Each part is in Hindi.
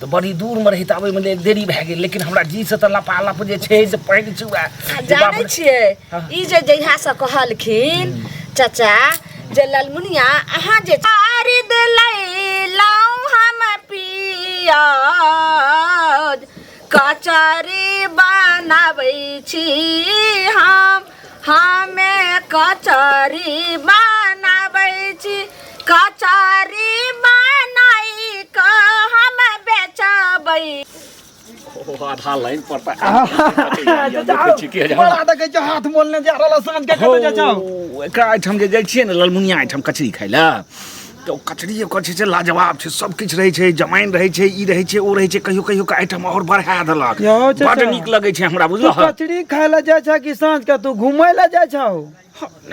तो बड़ी दूर में रही आबे में देरी भए गेल लेकिन हमरा जी से त लपालप जे छै से पानि छुआ जानै छियै ई जे जहिया से कहलखिन चाचा जे ललमुनिया अहाँ जे खरीद लैलौं हम पियाज कचरी बनाबै छी हमे कचरी बनाबै छी कचरी बनाई क हम बेचबै आधा लाइन पड़ता बड़ा देखे छ हाथ मोलने जा रहल साँझ के कते जा छौ एकरा आइठम जे जाइ छियै ने ललमुनिया आइठम कचरी खाइ ला तो कचरी कथी छै लाजवाब छै सब किछ रहै छै जमाइन रहै छै ई रहै छै ओ रहै छै कहियो कहियो के आइटम और बढ़ा देलक बड नीक लगै छै हमरा बुझलह कचरी खाय ला जाइ छ कि साँझ के तू घुमै ला जाइ छौ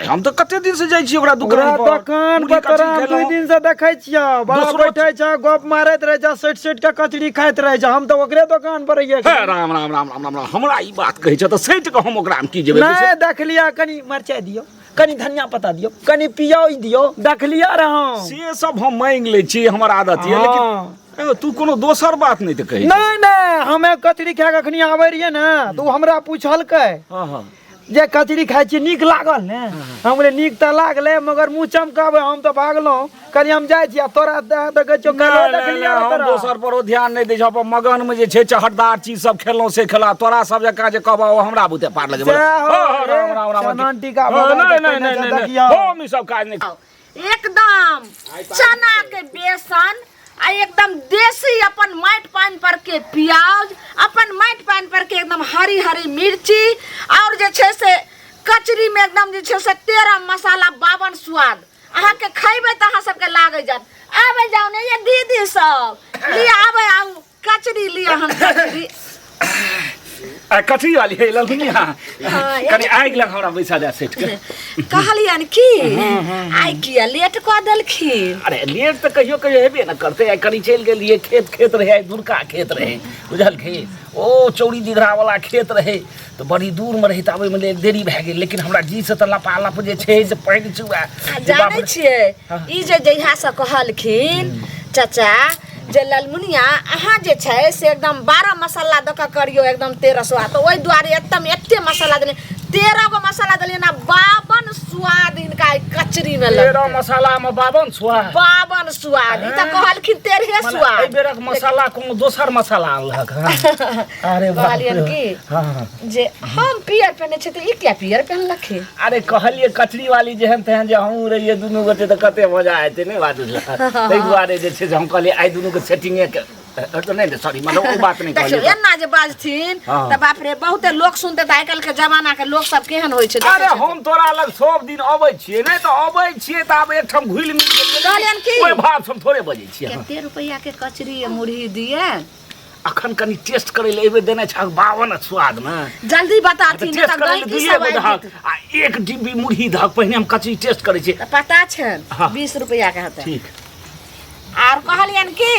हम तो कते दिन से जाइ छी ओकरा दुकान पर तोरा 2 दिन से देखै छियै बड़ा बैठै छ गप मारैत रहै छ सट के कचरी खाइत रहै छ हम तो ओकरे दुकान पर रहिए राम राम राम राम राम हमरा ई बात कहै छ त सट के हम ओकरा में की जेबै नहीं देख लिया कनी मरचाई दियो कनी धनिया पत्ता दियो कनी प्याज दियो देख लिया रहा से सब हम मांग ले छी हमर आदत है लेकिन तू कोनो दोसर बात नहीं त कहि नहीं हमें कचरी खा के अखनी आबै रिये ना तू हमरा पूछलकै हां जे कचरी खाइ छी नीक लागल ने हमरे नीक त लागले मगर मुंह चमकाबे हम त भागलो कनी हम जाइ छी तोरा देख छौ कालो देख लिया हम दोसर पर ध्यान नहीं दै छ अपन मगन में जे छै चहटदार चीज सब खेलौ से खेला तोरा सब जका जे कहबा हमरा बुते पार लगे राम राम राम आंटी का नहीं हम ई सब काज नहीं एकदम चना के बेसन आ एकदम देसी अपन माट पानी पर के प्याज अपन माट पानी पर के एकदम हरी हरी मिर्ची और जे छे से कचरी में एकदम जे छे से 13 मसाला 52 स्वाद अहाँ के खइबे त अहाँ सब के लागे जात आबे जाओ ने ये दीदी सब लिया आबे आउ कचरी लिया हम कचरी कथी वाली है ललमुनिया कनी आगि लग हमरा बैसा दे सेट के कहलियन की आई किया लेट क देलखिन अरे लेट त कहियो कहियो हेबे न करते आई कनी चल गेलिए खेत रहे दूरका खेत रहे बुझल खे ओ चौड़ी दिघरा वाला खेत रहे तो बड़ी दूर में रही आबे में देरी भए गेल लेकिन हमरा जी से त लपालप जे छै से पानि छुआ जानै छियै ई जे जहिया से कहलखिन चाचा जे ललमुनिया अहाँ जे छै से एकदम 12 मसाला द के करियो एकदम 13 स्वाद तो ओइ दुआरे एकदम एते मसाला देले 13 गो मसाला देले ना 52 स्वाद इनका कचरी में 13 मसाला में 52 स्वाद ई त कहलखिन 13 स्वाद ए बेरक मसाला कोनो दोसर मसाला अलग अरे कहलियन की जे हम पियर पहने छै त ई क्या पियर पहनलखिन अरे कहलिए कचरी वाली जेहन तेहन जे हम रहिए दुनू गोटे त कते मजा आते नै बात तै दुआरे जे छै हम कहलिए आइ दुनू के सेटिंग तो नहीं सॉरी मतलब वो बात नहीं देखियो एना जे बाजथिन त बाप रे बहुते लोग सुनते त आइकाल के जमाना के लोग सब केहन होय छै अरे हम तोरा लग सब दिन आबै छियै नै त आबै छियै त आब एकठम घुइल मिल गेल कहलियन की ओइ भाव हम थोड़े बजै छियै कते रुपैया के कचरी मुरही दिए अखन कनी टेस्ट करे ले एबे देने छ 52 स्वाद में जल्दी बताथिन त गई की सब आ एक डिब्बी मुरही धक पहिने हम कचरी टेस्ट करे छी पता छै 20 रुपैया के हते ठीक आर कहलियन की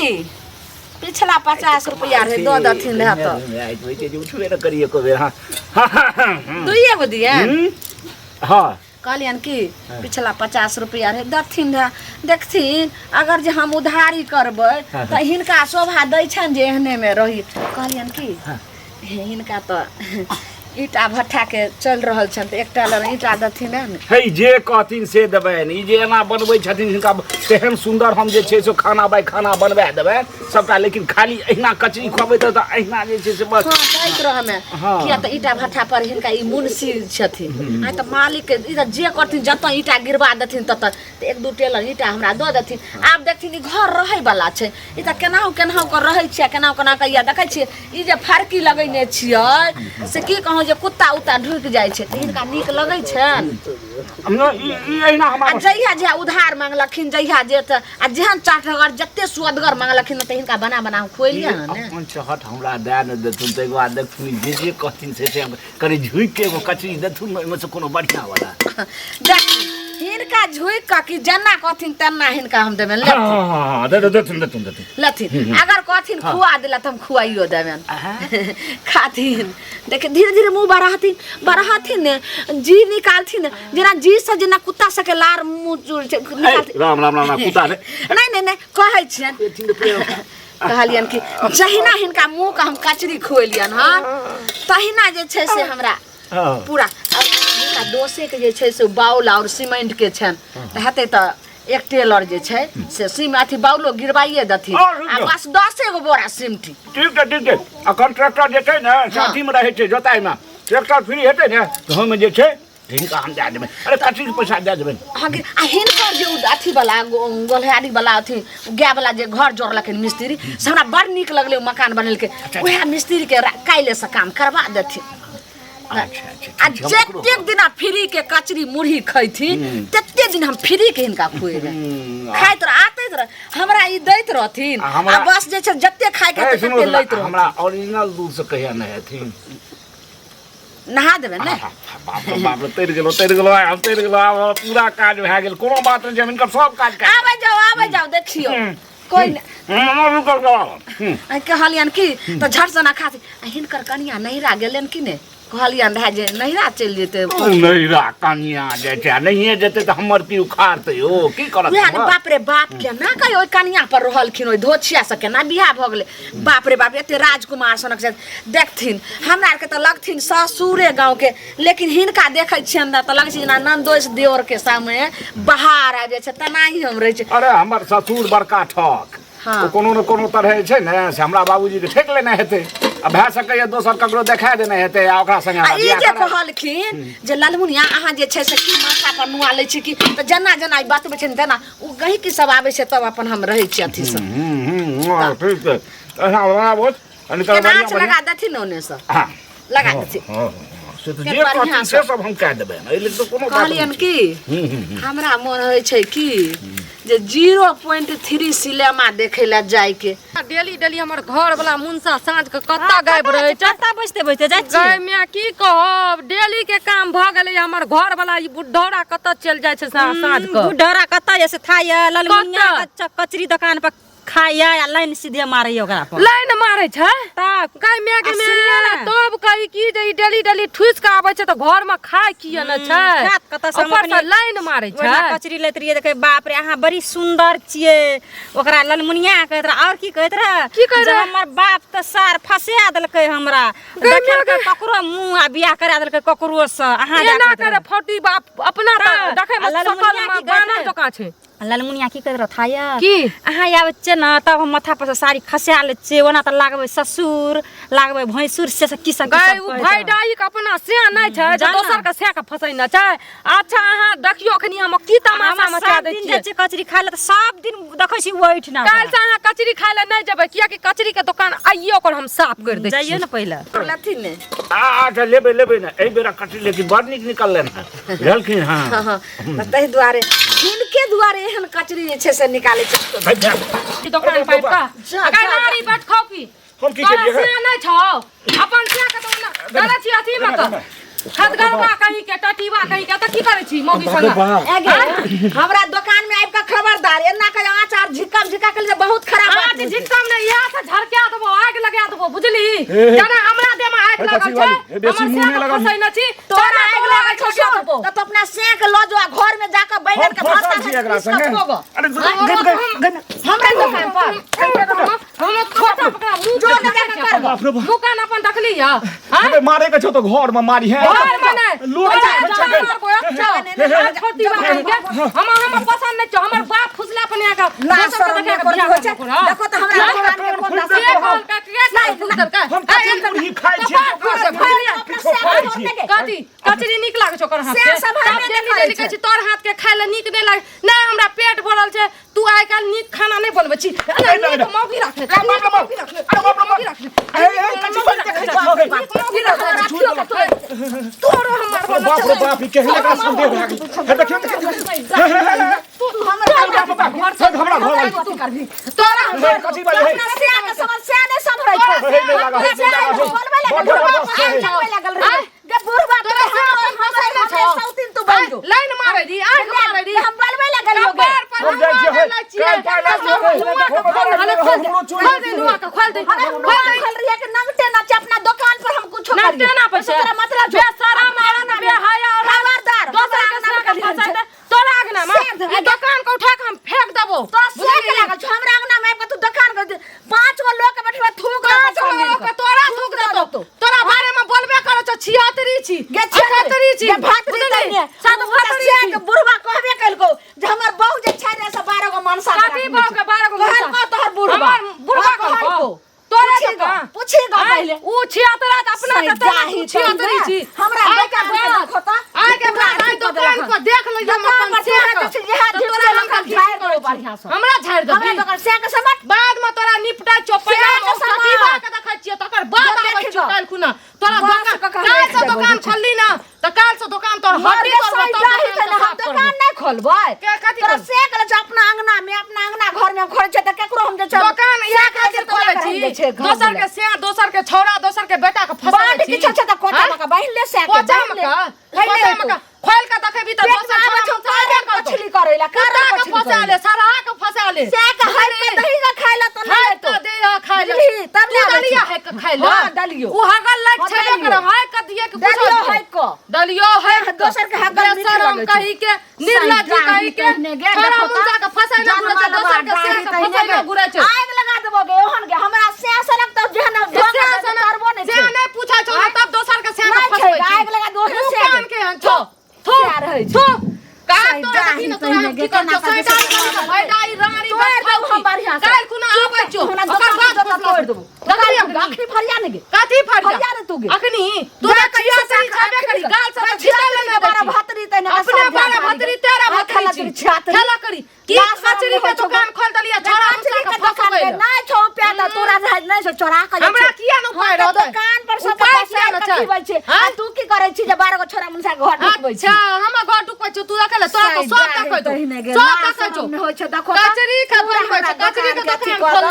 पिछला 50 रुपैया रे दो दथिन रह त आई कोइ जे उठबे न करिए को बेर हां दुइए गो दिए हां कहलियन की पिछला 50 रुपैया रे दथिन रह देखथिन अगर जे हम उधारी करबै त हिनका शोभा दै छन जे एहने में रही कहलियन की हिनका त ईटा भट्ठा के चल रहल छन त एकटा ल ईटा दथिन न हे जे कहथिन से देबैन ई जे एना बनबै छथिन हिनका तेहन सुंदर हम जे छै से खाना बाय खाना बनबा देबै सबटा लेकिन खाली एहिना कचरी खुआबै त एहिना जे छै से बस कहैत रह हमें किया त ईटा भट्ठा पर हिनका ई मुंशी छथिन आ त मालिक के ई जे करथिन जत ईटा गिरवा देथिन त एक दू टेलर ईटा हमरा द देथिन आब देखथिन ई घर रहै वाला छै ई त केनाहु केनाहु क रहै छै केनाहु केना क या देखै छियै ई जे फारकी लगैने छियै से की कहू जे कुत्ता उता ढुक जाय छै त हिनका नीक लगै छन हमरा ई एहिना हमरा जहिया जे उधार मांगलखिन जहिया जे त आ जेहन चाटगर जत्ते सुअदगर मांगलखिन त हिनका बना खुएलिया ने अपन चहट हमरा दे न देथुन तै बाद देखथुन जे कहथिन से कनी झुक के एगो कचरी देथुन ओइमे से कोनो बढ़िया वाला देख हिनका झुक क की जना कहथिन तना हिनका हम देबेन हां देथुन लथिन अगर कहथिन खुआ देला त हम खुआइयो देबेन खाथिन देख धीरे धीरे मुंह बढ़ाथिन ने जी निकालथिन जेना जी से जेना कुत्ता से के लार मुंह निकालथिन राम राम राम कुत्ता ने नहीं कहै छियन कहलियन कि जहिना हिनका मुंह का हम कचरी खुएलियन हन तहिना जे छै से हमरा पूरा हिनका दोसे के जे छै से बाउल और सीमेंट के छन त हेतै त एक टेलर जे छै से सीम अथी बाउलो गिरवाइए दथि आ बस 10 गो बोरा सीमटी। ठीक है आ कॉन्ट्रैक्टर जे छै ने साथी में रहै छै जोताई में ट्रैक्टर फ्री हेतै ने त हम जे छै हिनका हम दे देबै। अरे कचरी के पैसा दे देबै। हां आ हिनकर जे अथी वाला गोलहारी वाला अथी गाय वाला जे घर जोड़लखिन मिस्त्री से हमरा बड़ नीक लगले मकान बनेलके ओहे मिस्त्री के काइले से काम करवा देथिन। अच्छा जतेक दिन फ्री के कचरी मुरही खैथिन तते दिन हम फ्री के हिनका खुएबे खाइत रह आतैत रह हमरा ई दैत रहथिन आ बस जे छै जते खाय के तते लैत रह। हमरा ओरिजिनल दूध से कहिया नहि हेथिन नहा देबे ने बाप रे तैर गेलो पूरा काज भए गेल कोनो बात नहीं जमीन कर सब काज कर आबे जाओ देखियो कोई कहलियन की तो झट से ना खा हिनकर कनिया नहिरा गेलन कि ने कहलियन रहे जे नहिरा चल जेते नहिरा कनिया जे छै नहिए जेते त हमर की उखाड़ते ओ की करत बाप रे बाप के ना कहि ओइ कनिया पर रहलखिन ओइ धोछिया से के ना बियाह भ गेले बाप रे बाप एते राजकुमार सनक से देखथिन हमरा के त लगथिन ससुरे गांव के लेकिन हिनका देखै छियन त लगे छै ना नंदोस देवर के सामने बाहर आ जाय छै तनाही हम रहै छै। अरे हमर ससुर बड़का ठक तो कोनो न कोनो तरह छै ने से हमरा बाबूजी के ठेक लेने हेतै आ भए सकैया दोसर ककरो देखा देने हेतै आ ओकरा संगे आ ई जे कहलखिन जे ललमुनिया अहाँ जे छै से की माथा पर नुआ लै छी की त जना जना बतबै छै तेना उ गही की सब आबै छै तब अपन हम रहै छी अथी से ठीक है हां बोल अनिका नाच लगा देथिन ओने से हां लगा देथिन से तो जे कहथिन से सब हम कह देबै एले तो कोनो बात कहलियन की हमरा मन होय छै की जे 0.3 सिनेमा देखे ला जाय के डेली हमर घर वाला मुंसा साँझ के कत्ता गायब रहे छै कत्ता बजते जाय छी गाय में की कहब डेली के काम भ गेलै हमर घर वाला ई बुढ़ौरा कत्ता चल जाय छै साँझ के बुढ़ौरा कत्ता जैसे थाया ललमुनिया कचरी दुकान पर खाया या लाइन सीधे मारै ओकरा पर लाइन मारै छै त गाय में के में तब कहि की जे डेली ठुस के आबै छै त घर में खाय किए न छै रात कत्ता से लाइन मारै छै कचरी लैत रहिए देखे बाप रे अहाँ बड़ी सुंदर छिए ओकरा ललमुनिया कहत रह और की कहत रह हमर बाप त सार फसिया देलकै हमरा देखे ककरो मुंह आ बियाह करा देलकै ककरो से अहाँ एना करे फटी बाप अपना त देखे में सकल में गाना जका छै। ललमुनिया की कहत रह थाया की अहाँ आबै छै न तब हम माथा पर से साड़ी खसिया ले छै ओना त लागबै ससुर लागबै भैंसुर से की सब गाय भाई डाई के अपना से नै छै जे दोसर के से के फसै न छै। अच्छा अहाँ देखियो अखनी हम की तमाशा मचा दै छियै दिन कचरी खाय ले त सब दिन देखै छी ओइठ ना काल से अहाँ कचरी खाय ले नै जेबै किया कि कचरी के दुकान आइयो ओकर हम साफ कर दै जाइयो न पहिले लथि ने अच्छा लेबै ना ए बेरा कचरी लेकिन बड़ नीक निकललै ना बुझलखिन हां हां तहि दुआरे हिनके दुआरे एहन कचरी जे छै से निकालै छै ई दुकान पाइप का अगर नारी बैठ खाओ की हम की करिए से नै छौ अपन से के त गला छी अथी में का खदगरवा कहीं के टटीवा कहीं के त की करे छी मौगी संग हमरा दुकान में आइब के खबरदार एना के आचार झिकम झिका के बहुत खराब बात आज झिकम नै या से झरकिया देबो आग लगा देबो बुझली जना हमरा दे में आग लगल छै बेसी मुंह नै लगा फसै न छी तोरा आग लगल छै त अपना से के ल जो घर में जाके बैठन के भाषा छी एकरा संगे अरे हमरा दुकान पर हम छोटा पकड़ा मुंह जो लगा कर मुकान अपन देखली या अबे मारे के छौ तो घर में मारी है घर में नै लोग छोटी बात हम पसंद नै छ हमर बाप फुसला पनिया का ना सर देखे देखो त हमरा दुकान के कोन घर का के फुसर का हम कचरी मुरही खाइ छी कचरी नीक लागे छ ओकर हाथ के लिखै छी तोर हाथ के खाय ले नीक नै लागे नै हमरा पेट भरल छै तू आइ काल नीक खाना नै बनबै छी मौगी राख ले मौगी राख ले तोरो हमर बाप रे बाप ई केहने का संदेह भए गेल हे देखियो तू हमरा घर तू करबी तोरा कचरी वाली है समस्या के समस्या नै संभरै छै हे नै लगा गे बुढ़वा तो हम छै सौतिन तू बंदो लाइन मारै दी आग मारै दी हम बलबै लगल हो गे हम जाइ छियै काल खोल दे नुआ का खोल दे खोल रही है कि नंगटे ना अपना दुकान पर हम कुछ ना देना पैसा तेरा मतलब बेशरा मारा ना बेहया और खबरदार दोसर के साथ फंसा दे तोरा आगना में दुकान को उठा के हम फेंक देबो तो से के लागल छ हमरा आंगना में तू दुकान कर 5 है सात फटरी से के बुढ़वा कहबे कलको जे हमर बहू जे छैरे से 12 गो मनसा काटी बहू के 12 गो कहल को तोहर बुढ़वा हमर बुढ़वा कहलको तोरे का पूछेगा पहले ऊ छियातरा अपना जाही छियातरी छी हमरा बेटा देख होता आगे भाई दुकान को देख ले हम अपन से तोरा लंका झाड़ दो बढ़िया से हमरा झाड़ दो हमरा बगल से के समट बाद में तोरा निपटा चोपया कटीबा के देखै छियै तकर बाद आबै छी काल खुना तोरा दुकान काल से दुकान खोलली ना त काल से दुकान तोर हड्डी तोर हम दुकान नहीं खोलबै तोरा से के अपना अंगना में अपना अंगना घर में खोल छै त केकरो हम जे दुकान या खातिर खोलै छी दोसर के से दोसर के छौरा दोसर के बेटा के फसाबै छी किछ छै त कोटा में बाहिर ले से कोटा में खोल के देखबी त दोसर छौरा मछली करैला काटा के फसा ले सारा के फसा ले से के हर के दही का खाइला त नहीं तो दे खाइ ले तब ले दलिया है के खाइ ले हां दलियो उ हगल लाग छेबे कर है क दिए के दलियो है को दलियो है दोसर के हगल मीठ शरम कहि के निर्लज कहि के छोरा मुंजा के फसाइ ले दोसर के से फसाइ ले गुरै छै आग लगा देबो गे ओहन के हमरा से सनक त जेहन धोखा करबो नहीं से नहीं पूछा छौ तब दोसर के से फसबै आग लगा दो से कान के छो थो रहै थो का तो देखि न तोरा की कर सैटाई भाई डाई रानी हम बढ़िया से काल खुना आबै छौ ओकर बाद तोड़ देबो दखली आखरी फरिया ने गे काठी फरिया फरिया रे तू गे अखनी तू कहिया से छाबे करी गाल से छिटल न बारा भातरी तने अपने बारा भतरी तेरा भतरी खेला करी की कचरी के दुकान खोल दलिया छोरा मुसा के फसबै नहीं छौ प्यादा तोरा नहीं छौ चोरा के हमरा किया न पाइ रहत दुकान पर सब पैसा रखबै छै आ तू की करै छी जे 12 गो छोरा मुसा घर ढुकबै छी अच्छा हम घर ढुकबै छी तू अकेले तोरा तो सब तकै तो सब तकै छौ होइ छै देखो कचरी के बनबै छै कचरी के दुकान खोल